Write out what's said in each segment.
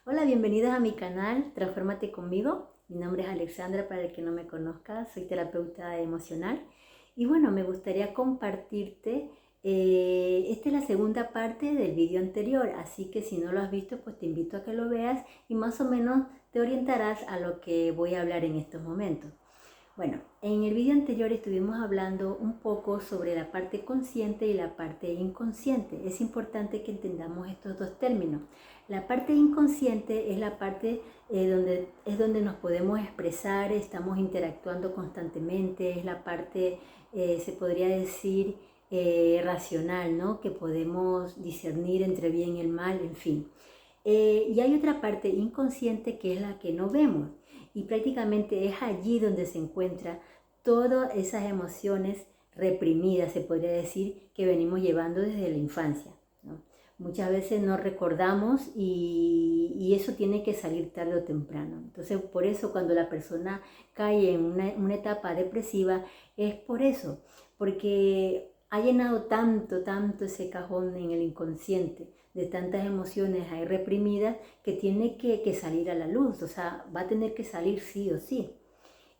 Hola, bienvenidos a mi canal Transfórmate conmigo. Mi nombre es Alexandra, para el que no me conozca, soy terapeuta emocional. Y bueno, me gustaría compartirte, esta es la segunda parte del video anterior, así que si no lo has visto, pues te invito a que lo veas y más o menos te orientarás a lo que voy a hablar en estos momentos. Bueno, en el video anterior estuvimos hablando un poco sobre la parte consciente y la parte inconsciente. Es importante que entendamos estos dos términos. La parte inconsciente es la parte donde nos podemos expresar, estamos interactuando constantemente, es la parte, se podría decir, racional, ¿no? Que podemos discernir entre bien y el mal, en fin. Y hay otra parte inconsciente que es la que no vemos. Y prácticamente es allí donde se encuentran todas esas emociones reprimidas, se podría decir, que venimos llevando desde la infancia, ¿no? Muchas veces no recordamos y eso tiene que salir tarde o temprano. Entonces, por eso cuando la persona cae en una etapa depresiva, es por eso, porque ha llenado tanto ese cajón en el inconsciente de tantas emociones ahí reprimidas que tiene que salir a la luz, o sea, va a tener que salir sí o sí.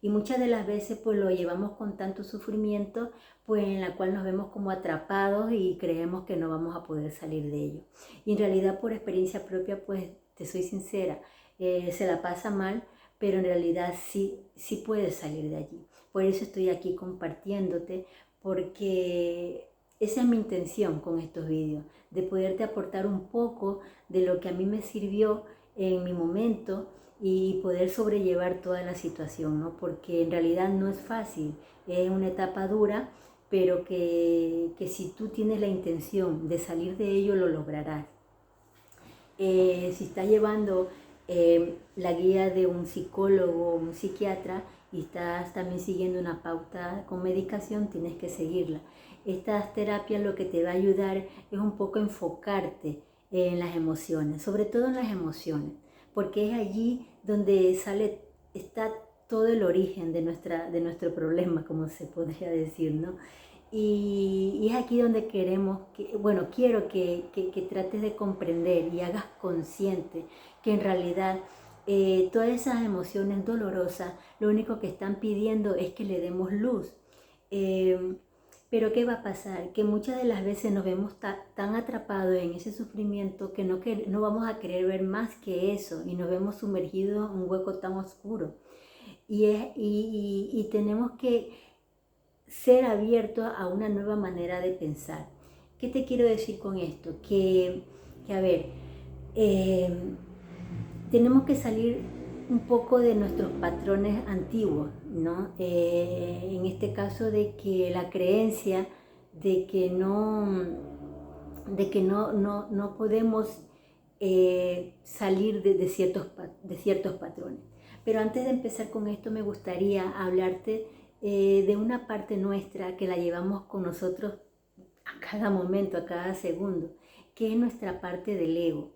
Y muchas de las veces pues lo llevamos con tanto sufrimiento, pues en la cual nos vemos como atrapados y creemos que no vamos a poder salir de ello. Y en realidad por experiencia propia, pues te soy sincera, se la pasa mal, pero en realidad sí puedes salir de allí. Por eso estoy aquí compartiéndote, porque esa es mi intención con estos vídeos, de poderte aportar un poco de lo que a mí me sirvió en mi momento y poder sobrellevar toda la situación, ¿no? Porque en realidad no es fácil, es una etapa dura, pero que si tú tienes la intención de salir de ello, lo lograrás. Si estás llevando la guía de un psicólogo o un psiquiatra y estás también siguiendo una pauta con medicación, tienes que seguirla. Estas terapias lo que te va a ayudar es un poco enfocarte en las emociones, sobre todo en las emociones, porque es allí donde está todo el origen de nuestro problema, como se podría decir, ¿no? Y es aquí donde quiero que trates de comprender y hagas consciente que en realidad todas esas emociones dolorosas lo único que están pidiendo es que le demos luz. Eh, pero ¿qué va a pasar? Que muchas de las veces nos vemos tan atrapados en ese sufrimiento que no vamos a querer ver más que eso y nos vemos sumergidos en un hueco tan oscuro. Y tenemos que ser abierto a una nueva manera de pensar. ¿Qué te quiero decir con esto? A ver, eh, tenemos que salir un poco de nuestros patrones antiguos, ¿no? En este caso de que la creencia de que no podemos salir de ciertos patrones. Pero antes de empezar con esto me gustaría hablarte de una parte nuestra que la llevamos con nosotros a cada momento, a cada segundo, que es nuestra parte del ego.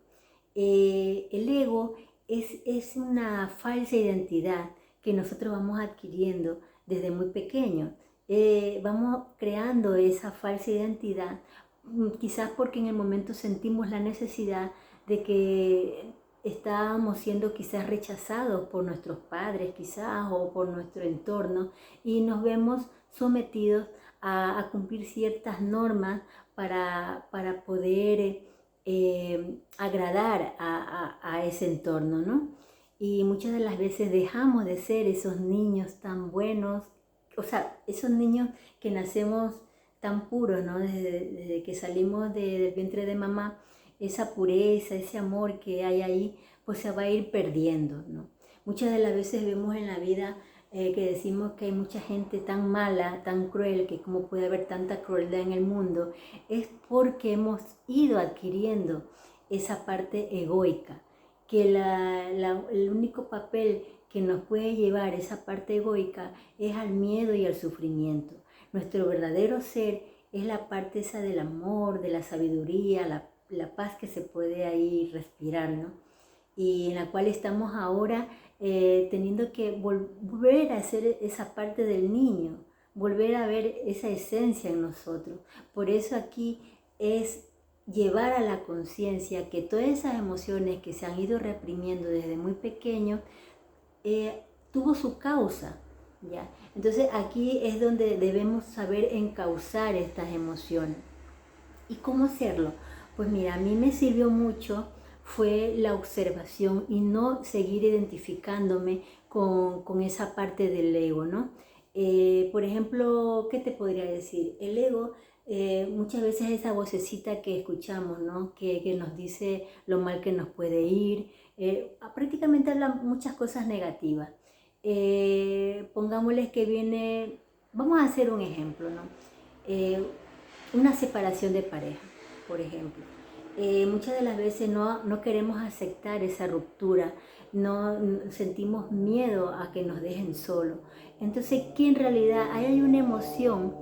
El ego es una falsa identidad que nosotros vamos adquiriendo desde muy pequeños. Vamos creando esa falsa identidad, quizás porque en el momento sentimos la necesidad de que estábamos siendo quizás rechazados por nuestros padres, quizás, o por nuestro entorno, y nos vemos sometidos a cumplir ciertas normas para poder agradar a ese entorno, ¿no? Y muchas de las veces dejamos de ser esos niños tan buenos, o sea, esos niños que nacemos tan puros, ¿no? Desde que salimos del vientre de mamá, esa pureza, ese amor que hay ahí, pues se va a ir perdiendo, ¿no? Muchas de las veces vemos en la vida que decimos que hay mucha gente tan mala, tan cruel, que cómo puede haber tanta crueldad en el mundo, es porque hemos ido adquiriendo esa parte egoica, que el único papel que nos puede llevar esa parte egoica es al miedo y al sufrimiento. Nuestro verdadero ser es la parte esa del amor, de la sabiduría, la paz que se puede ahí respirar, ¿no? Y en la cual estamos ahora teniendo que volver a ser esa parte del niño, volver a ver esa esencia en nosotros. Por eso aquí es llevar a la conciencia que todas esas emociones que se han ido reprimiendo desde muy pequeño, tuvo su causa, ¿ya? Entonces aquí es donde debemos saber encauzar estas emociones. ¿Y cómo hacerlo? Pues mira, a mí me sirvió mucho fue la observación y no seguir identificándome con esa parte del ego, ¿no? Por ejemplo, ¿qué te podría decir? El ego muchas veces esa vocecita que escuchamos, ¿no? Que nos dice lo mal que nos puede ir, prácticamente habla muchas cosas negativas. Pongámosles que viene, vamos a hacer un ejemplo, ¿no? Una separación de pareja, por ejemplo. Muchas de las veces no queremos aceptar esa ruptura, no sentimos miedo a que nos dejen solo. Entonces, que en realidad hay una emoción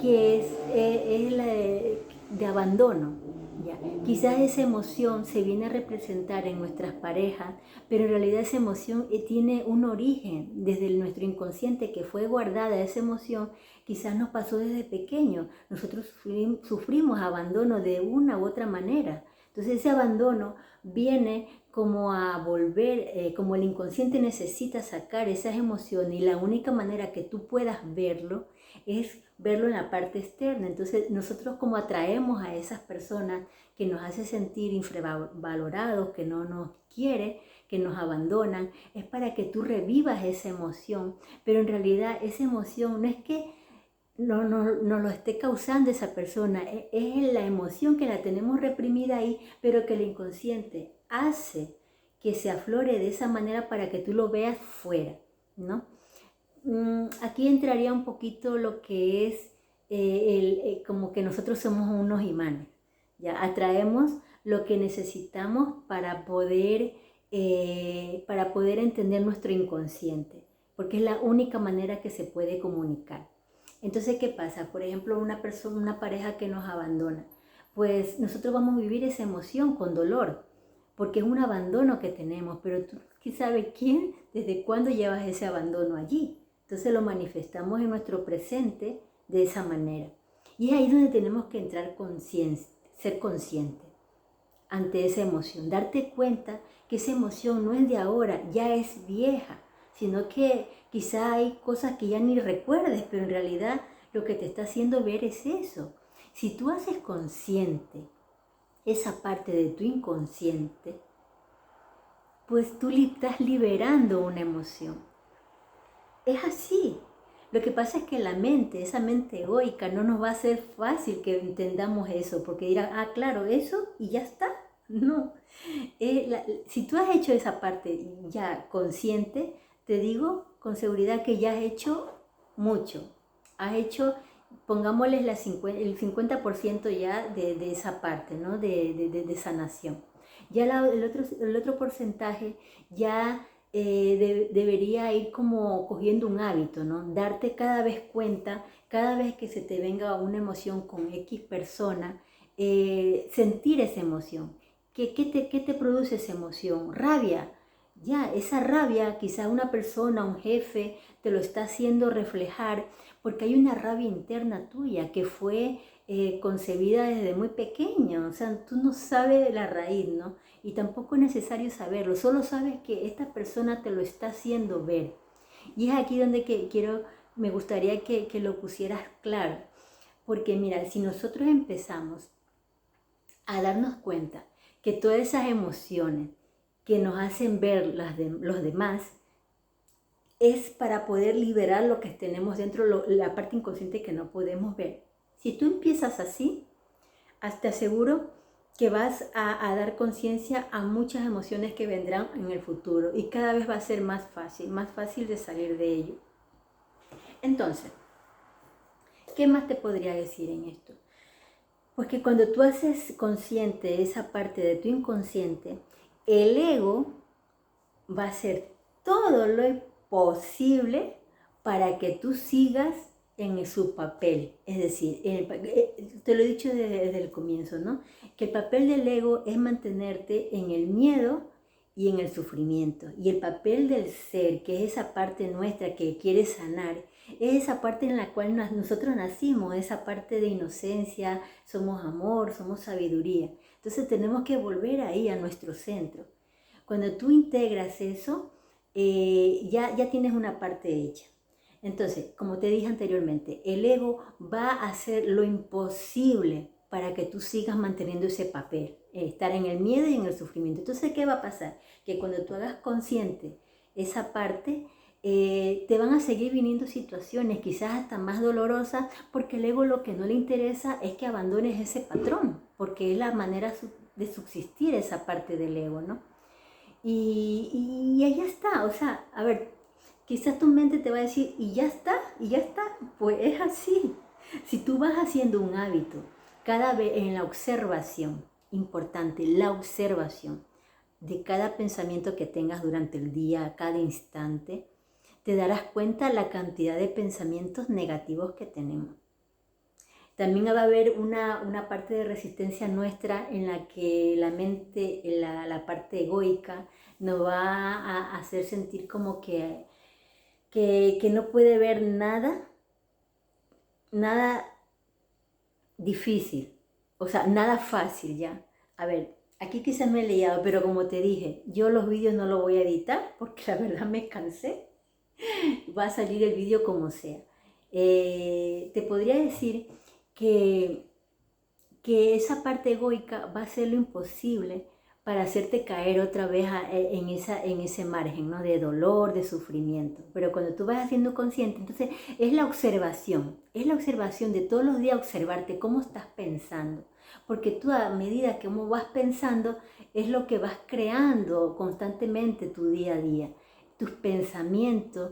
que es la de abandono. ¿Ya? Quizás esa emoción se viene a representar en nuestras parejas, pero en realidad esa emoción tiene un origen desde nuestro inconsciente que fue guardada. Esa emoción quizás nos pasó desde pequeño. Nosotros sufrimos abandono de una u otra manera. Entonces ese abandono viene como a volver, como el inconsciente necesita sacar esas emociones, y la única manera que tú puedas verlo es verlo en la parte externa. Entonces nosotros como atraemos a esas personas que nos hace sentir infravalorados, que no nos quiere, que nos abandonan, es para que tú revivas esa emoción, pero en realidad esa emoción no es que no lo esté causando esa persona, es la emoción que la tenemos reprimida ahí, pero que el inconsciente hace que se aflore de esa manera para que tú lo veas fuera, ¿no? Aquí entraría un poquito lo que es como que nosotros somos unos imanes, ¿ya? Atraemos lo que necesitamos para poder entender nuestro inconsciente, porque es la única manera que se puede comunicar. Entonces, ¿qué pasa? Por ejemplo, una pareja que nos abandona, pues nosotros vamos a vivir esa emoción con dolor, porque es un abandono que tenemos, pero tú sabes quién, desde cuándo llevas ese abandono allí. Entonces lo manifestamos en nuestro presente de esa manera. Y es ahí donde tenemos que entrar ser consciente ante esa emoción, darte cuenta que esa emoción no es de ahora, ya es vieja, sino que quizá hay cosas que ya ni recuerdes, pero en realidad lo que te está haciendo ver es eso. Si tú haces consciente esa parte de tu inconsciente, pues tú estás liberando una emoción. Es así. Lo que pasa es que la mente, esa mente egoica, no nos va a hacer fácil que entendamos eso, porque dirá, ah, claro, eso y ya está. No. Si tú has hecho esa parte ya consciente, te digo con seguridad que ya has hecho mucho. Has hecho, pongámosle el 50% ya de esa parte, ¿no? De sanación. Ya el otro porcentaje ya debería ir como cogiendo un hábito, ¿no? Darte cada vez cuenta, cada vez que se te venga una emoción con X persona, sentir esa emoción. ¿Qué te produce esa emoción? Rabia. Ya, esa rabia, quizá una persona, un jefe, te lo está haciendo reflejar, porque hay una rabia interna tuya que fue concebida desde muy pequeño. O sea, tú no sabes la raíz, ¿no? Y tampoco es necesario saberlo, solo sabes que esta persona te lo está haciendo ver. Y es aquí donde me gustaría que lo pusieras claro. Porque mira, si nosotros empezamos a darnos cuenta que todas esas emociones que nos hacen ver los demás es para poder liberar lo que tenemos dentro, la parte inconsciente que no podemos ver. Si tú empiezas así, te aseguro que vas a dar conciencia a muchas emociones que vendrán en el futuro y cada vez va a ser más fácil de salir de ello. Entonces, ¿qué más te podría decir en esto? Pues que cuando tú haces consciente esa parte de tu inconsciente, el ego va a hacer todo lo posible para que tú sigas en su papel. Es decir, te lo he dicho desde el comienzo, ¿no? Que el papel del ego es mantenerte en el miedo y en el sufrimiento. Y el papel del ser, que es esa parte nuestra que quiere sanar, Es esa parte en la cual nosotros nacimos, esa parte de inocencia, somos amor, somos sabiduría. Entonces tenemos que volver ahí a nuestro centro. Cuando tú integras eso, ya tienes una parte hecha. Entonces, como te dije anteriormente, el ego va a hacer lo imposible para que tú sigas manteniendo ese papel, estar en el miedo y en el sufrimiento. Entonces, ¿qué va a pasar? Que cuando tú hagas consciente esa parte, te van a seguir viniendo situaciones quizás hasta más dolorosas, porque el ego lo que no le interesa es que abandones ese patrón, porque es la manera de subsistir esa parte del ego, ¿no? Y ahí ya está, o sea, a ver, quizás tu mente te va a decir, y ya está, pues es así. Si tú vas haciendo un hábito, cada vez en la observación, importante, la observación de cada pensamiento que tengas durante el día, cada instante, te darás cuenta la cantidad de pensamientos negativos que tenemos. También va a haber una parte de resistencia nuestra en la que la mente, la parte egoica, nos va a hacer sentir como que no puede ver nada difícil, o sea, nada fácil ya. A ver, aquí quizás me he liado, pero como te dije, yo los vídeos no los voy a editar porque la verdad me cansé. Va a salir el vídeo como sea. Te podría decir que esa parte egoica va a hacer lo imposible para hacerte caer otra vez en ese margen, ¿no? De dolor, de sufrimiento. Pero cuando tú vas haciendo consciente, entonces es la observación de todos los días observarte cómo estás pensando. Porque tú a medida que vas pensando, es lo que vas creando constantemente tu día a día. Tus pensamientos,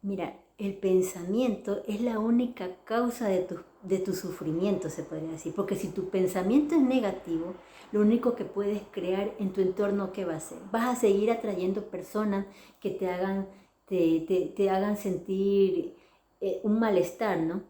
mira, el pensamiento es la única causa de tu sufrimiento, se podría decir. Porque si tu pensamiento es negativo, lo único que puedes crear en tu entorno, ¿qué va a ser? Vas a seguir atrayendo personas que te hagan sentir un malestar, ¿no?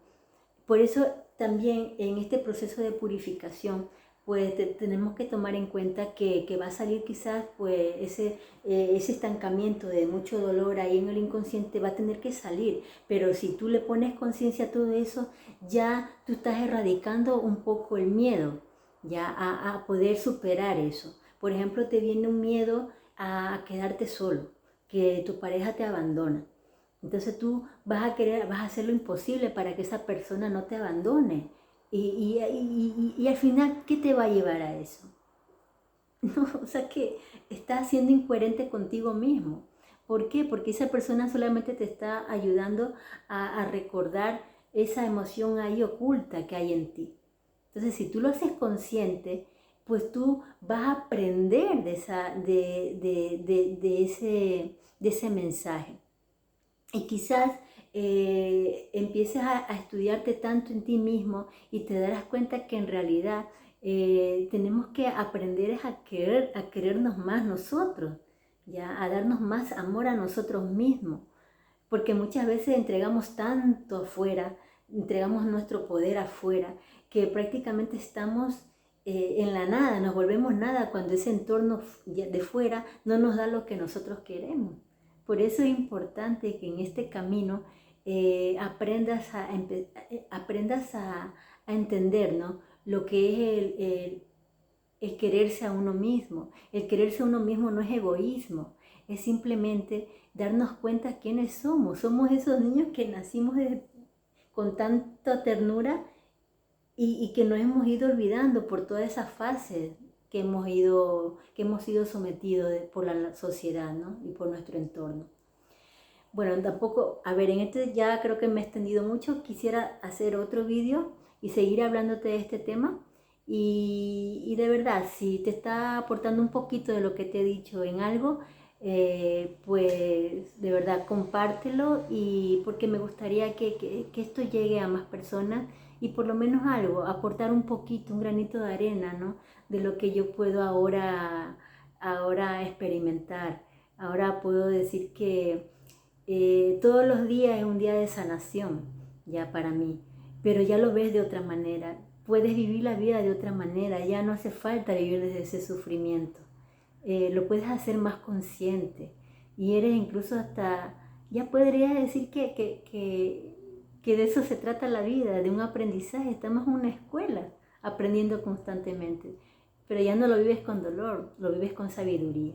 Por eso también en este proceso de purificación, pues tenemos que tomar en cuenta que va a salir quizás pues ese estancamiento de mucho dolor ahí en el inconsciente, va a tener que salir. Pero si tú le pones conciencia a todo eso, ya tú estás erradicando un poco el miedo, ya a poder superar eso. Por ejemplo, te viene un miedo a quedarte solo, que tu pareja te abandona. Entonces tú vas a hacer lo imposible para que esa persona no te abandone. Y al final, ¿qué te va a llevar a eso? No, o sea que estás siendo incoherente contigo mismo. ¿Por qué? Porque esa persona solamente te está ayudando a recordar esa emoción ahí oculta que hay en ti. Entonces, si tú lo haces consciente, pues tú vas a aprender de ese mensaje. Y quizás empieces a estudiarte tanto en ti mismo y te darás cuenta que en realidad tenemos que aprender a querernos más nosotros, ¿ya? A darnos más amor a nosotros mismos. Porque muchas veces entregamos tanto afuera, entregamos nuestro poder afuera, que prácticamente estamos en la nada, nos volvemos nada cuando ese entorno de fuera no nos da lo que nosotros queremos. Por eso es importante que en este camino aprendas a entender, ¿no? Lo que es el quererse a uno mismo. El quererse a uno mismo no es egoísmo, es simplemente darnos cuenta quiénes somos. Somos esos niños que nacimos con tanta ternura y que nos hemos ido olvidando por todas esas fases que hemos sido sometidos por la sociedad, ¿no? Y por nuestro entorno. Bueno, tampoco, a ver, en este ya creo que me he extendido mucho. Quisiera hacer otro vídeo y seguir hablándote de este tema. Y de verdad, si te está aportando un poquito de lo que te he dicho en algo, pues de verdad compártelo, y porque me gustaría que esto llegue a más personas y por lo menos algo, aportar un poquito, un granito de arena, ¿no? De lo que yo puedo ahora experimentar. Ahora puedo decir que todos los días es un día de sanación ya para mí, pero ya lo ves de otra manera. Puedes vivir la vida de otra manera, ya no hace falta vivir desde ese sufrimiento. Lo puedes hacer más consciente y eres incluso hasta ya podría decir que de eso se trata la vida, de un aprendizaje. Estamos en una escuela aprendiendo constantemente, pero ya no lo vives con dolor, lo vives con sabiduría.